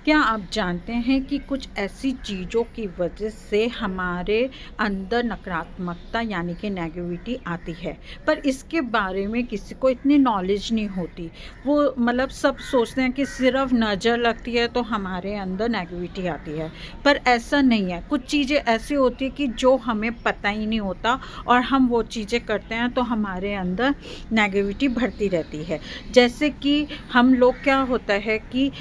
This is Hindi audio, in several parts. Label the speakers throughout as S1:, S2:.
S1: क्या आप जानते हैं कि कुछ ऐसी चीज़ों की वजह से हमारे अंदर नकारात्मकता यानी कि नेगेटिविटी आती है, पर इसके बारे में किसी को इतनी नॉलेज नहीं होती। वो मतलब सब सोचते हैं कि सिर्फ नज़र लगती है तो हमारे अंदर नेगेटिविटी आती है, पर ऐसा नहीं है। कुछ चीज़ें ऐसी होती हैं कि जो हमें पता ही नहीं होता और हम वो चीज़ें करते हैं तो हमारे अंदर नेगेटिविटी बढ़ती रहती है। जैसे कि हम लोग क्या होता है कि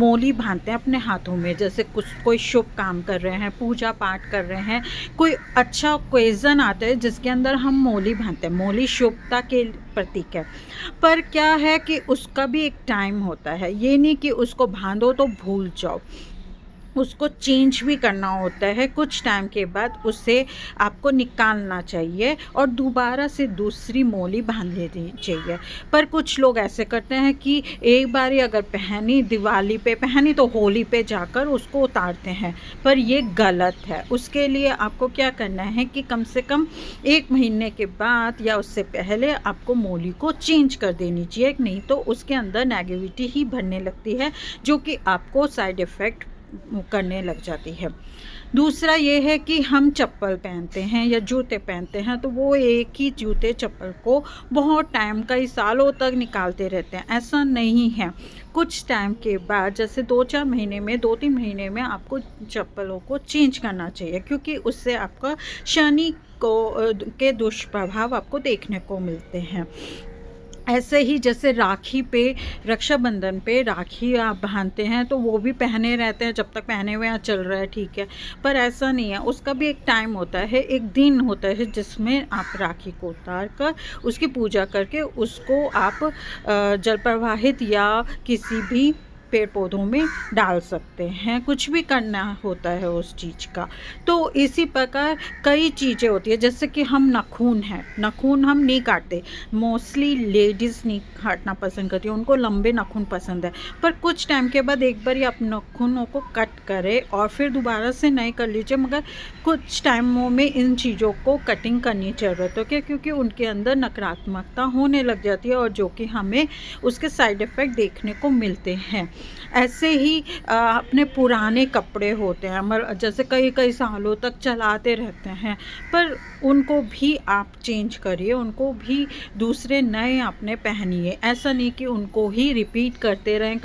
S1: मोली बांधते हैं अपने हाथों में, जैसे कुछ कोई शुभ काम कर रहे हैं, पूजा पाठ कर रहे हैं, कोई अच्छा ओकेज़न आता है जिसके अंदर हम मोली बांधते हैं। मोली शुभता के प्रतीक है, पर क्या है कि उसका भी एक टाइम होता है। ये नहीं कि उसको बांधो तो भूल जाओ, उसको चेंज भी करना होता है। कुछ टाइम के बाद उसे आपको निकालना चाहिए और दोबारा से दूसरी मोली बांध लेनी चाहिए। पर कुछ लोग ऐसे करते हैं कि एक बार ही अगर पहनी, दिवाली पे पहनी तो होली पे जाकर उसको उतारते हैं, पर ये गलत है। उसके लिए आपको क्या करना है कि कम से कम 1 महीने के बाद या उससे पहले आपको मोली को चेंज कर देनी चाहिए, नहीं तो उसके अंदर नेगेटिविटी ही भरने लगती है, जो कि आपको साइड इफ़ेक्ट करने लग जाती है। दूसरा ये है कि हम चप्पल पहनते हैं या जूते पहनते हैं तो वो एक ही जूते चप्पल को बहुत टाइम, कई सालों तक निकालते रहते हैं। ऐसा नहीं है, कुछ टाइम के बाद जैसे 2-4 महीने में, 2-3 महीने में आपको चप्पलों को चेंज करना चाहिए, क्योंकि उससे आपका शनि को के दुष्प्रभाव आपको देखने को मिलते हैं। ऐसे ही जैसे राखी पे, रक्षाबंधन पे राखी आप बांधते हैं तो वो भी पहने रहते हैं, जब तक पहने हुए चल रहा है ठीक है, पर ऐसा नहीं है। उसका भी एक टाइम होता है, एक दिन होता है जिसमें आप राखी को उतार कर उसकी पूजा करके उसको आप जल प्रवाहित या किसी भी पेड़ पौधों में डाल सकते हैं। कुछ भी करना होता है उस चीज़ का। तो इसी प्रकार कई चीज़ें होती है, जैसे कि हम नाखून हैं, नाखून हम नहीं काटते। मोस्टली लेडीज़ नहीं काटना पसंद करती, उनको लंबे नाखून पसंद है। पर कुछ टाइम के बाद एक बार आप नाखूनों को कट करें और फिर दोबारा से नए कर लीजिए, मगर कुछ टाइमों में इन चीज़ों को कटिंग करनी ज़रूरत है। क्या? क्योंकि उनके अंदर नकारात्मकता होने लग जाती है और जो कि हमें उसके साइड इफ़ेक्ट देखने को मिलते हैं। ऐसे ही अपने पुराने कपड़े होते हैं, जैसे कई कई सालों तक चलाते रहते हैं, पर उनको भी आप चेंज करिए, उनको भी दूसरे नए अपने पहनिए। ऐसा नहीं कि उनको ही रिपीट करते रहें,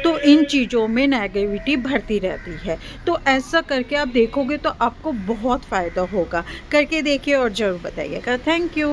S1: तो इन चीज़ों में नेगेटिविटी बढ़ती रहती है। तो ऐसा करके आप देखोगे तो आपको बहुत फ़ायदा होगा। करके देखिए और ज़रूर बताइएगा। Thank you.